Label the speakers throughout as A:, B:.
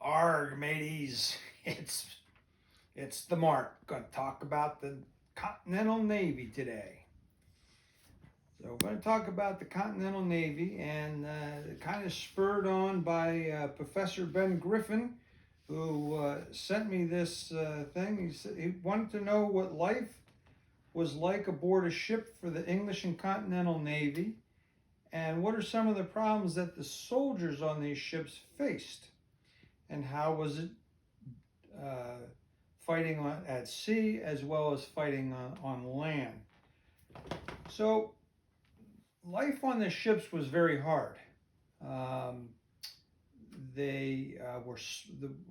A: Arg, mateys. It's the Mark. Going to talk about the Continental Navy today. So we're going to talk about the Continental Navy, and kind of spurred on by Professor Ben Griffin, who sent me this thing. He said he wanted to know what life was like aboard a ship for the English and Continental Navy, and what are some of the problems that the soldiers on these ships faced, and how was it fighting at sea as well as fighting on land. So life on the ships was very hard. They were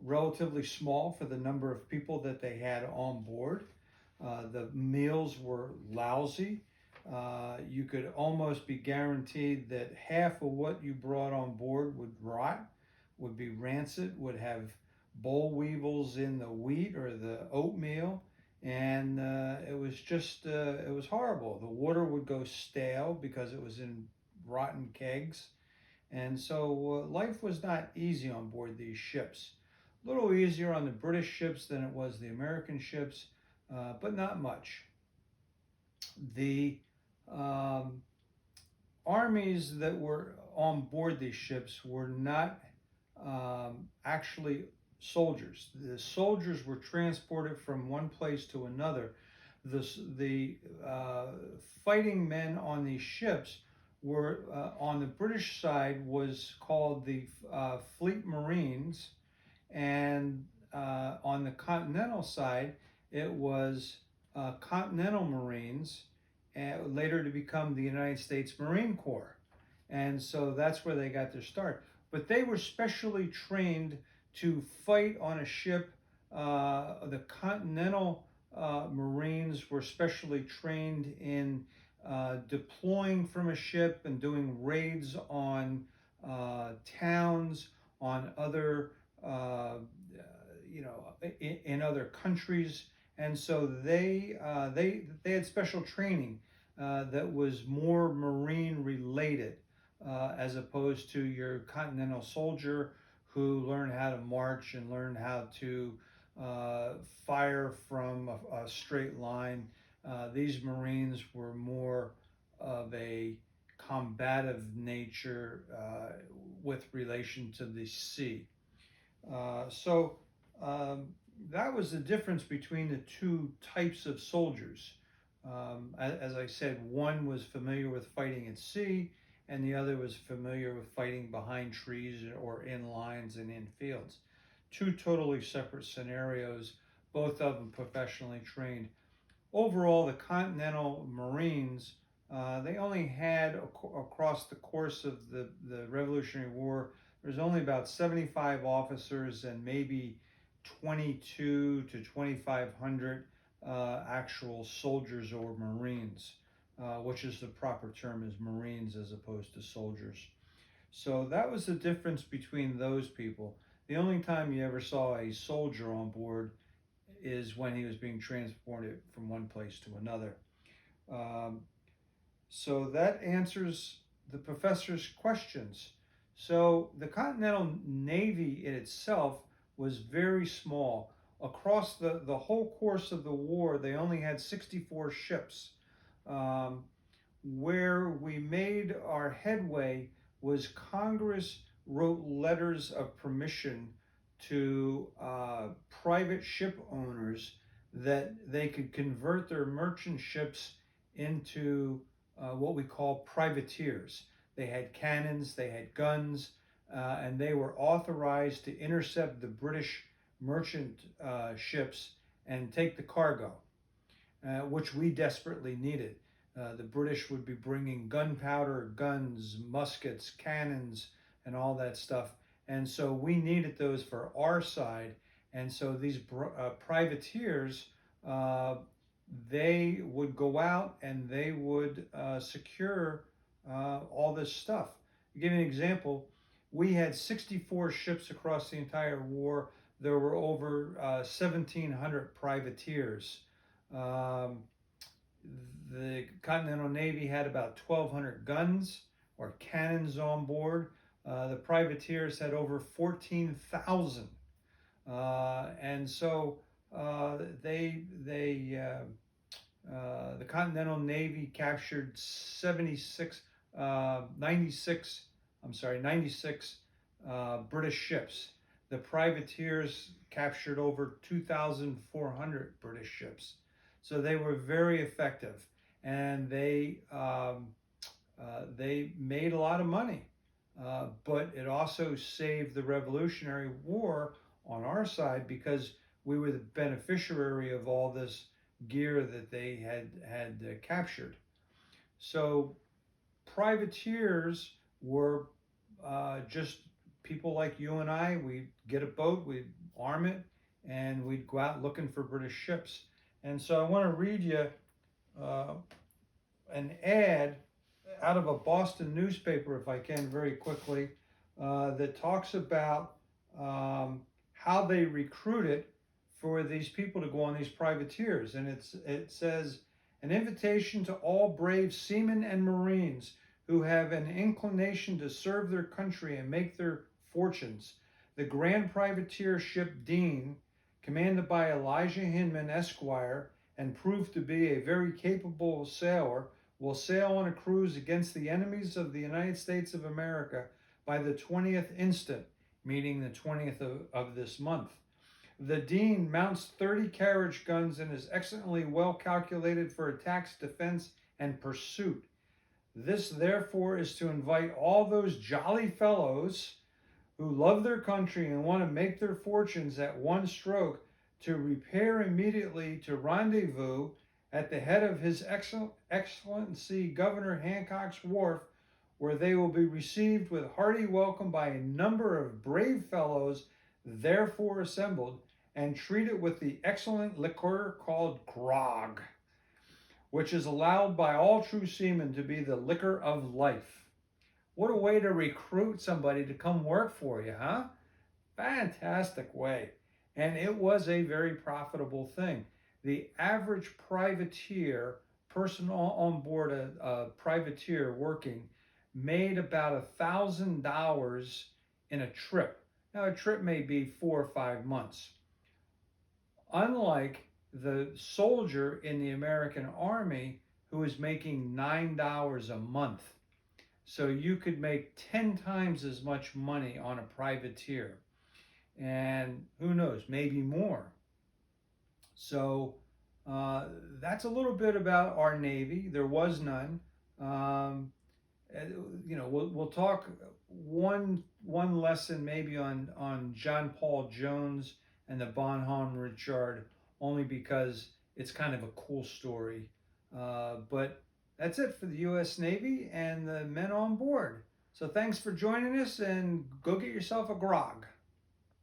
A: relatively small for the number of people that they had on board. The meals were lousy. You could almost be guaranteed that half of what you brought on board would rot, would be rancid, would have boll weevils in the wheat or the oatmeal, and it was horrible. The water would go stale because it was in rotten kegs, and so life was not easy on board these ships. A little easier on the British ships than it was the American ships, but not much. The armies that were on board these ships were not actually soldiers. The soldiers were transported from one place to another. The fighting men on these ships were, on the British side, was called the Fleet Marines, and on the Continental side, it was Continental Marines, later to become the United States Marine Corps. And so that's where they got their start. But they were specially trained to fight on a ship. The Continental Marines were specially trained in deploying from a ship and doing raids on towns, on other, in other countries. And so they had special training that was more Marine related, as opposed to your Continental soldier who learned how to march and learned how to fire from a straight line. These Marines were more of a combative nature with relation to the sea. That was the difference between the two types of soldiers. As I said, one was familiar with fighting at sea, and the other was familiar with fighting behind trees or in lines and in fields. Two totally separate scenarios, both of them professionally trained. Overall, the Continental Marines, they only had, across the course of the Revolutionary War, there's only about 75 officers and maybe 22 to 2,500 actual soldiers or Marines, which is the proper term, is Marines as opposed to soldiers. So that was the difference between those people. The only time you ever saw a soldier on board is when he was being transported from one place to another. So that answers the professor's questions. So the Continental Navy in itself was very small. Across the whole course of the war, they only had 64 ships. Where we made our headway was Congress wrote letters of permission to private ship owners that they could convert their merchant ships into what we call privateers. They had cannons, they had guns, and they were authorized to intercept the British merchant ships and take the cargo, which we desperately needed. The British would be bringing gunpowder, guns, muskets, cannons, and all that stuff. And so we needed those for our side. And so these privateers, they would go out and they would secure all this stuff. To give you an example, we had 64 ships across the entire war. There were over 1,700 privateers. The Continental Navy had about 1,200 guns or cannons on board. The privateers had over 14,000 And so the Continental Navy captured 96 British ships. The privateers captured over 2,400 British ships. So they were very effective, and they made a lot of money. But it also saved the Revolutionary War on our side because we were the beneficiary of all this gear that they had captured. So privateers were just people like you and I. We'd get a boat, we'd arm it, and we'd go out looking for British ships. And so I want to read you uh, an ad out of a Boston newspaper, if I can, very quickly, that talks about how they recruited for these people to go on these privateers. And it says, an invitation to all brave seamen and Marines who have an inclination to serve their country and make their fortunes. The Grand Privateer ship Dean, commanded by Elijah Hinman, Esquire, and proved to be a very capable sailor, will sail on a cruise against the enemies of the United States of America by the 20th instant, meaning the 20th of this month. The Dean mounts 30 carriage guns and is excellently well calculated for attacks, defense, and pursuit. This, therefore, is to invite all those jolly fellows who love their country and want to make their fortunes at one stroke to repair immediately to rendezvous at the head of His Excellency Governor Hancock's Wharf, where they will be received with hearty welcome by a number of brave fellows therefore assembled, and treated with the excellent liquor called grog, which is allowed by all true seamen to be the liquor of life. What a way to recruit somebody to come work for you, huh? Fantastic way. And it was a very profitable thing. The average privateer, person on board a privateer working, made about $1,000 in a trip. Now, a trip may be 4 or 5 months. Unlike the soldier in the American Army who is making $9 a month. So you could make 10 times as much money on a privateer. And who knows, maybe more. So that's a little bit about our Navy. There was none. We'll talk one lesson maybe on John Paul Jones and the Bonhomme Richard, only because it's kind of a cool story. But that's it for the U.S. Navy and the men on board. So thanks for joining us, and go get yourself a grog.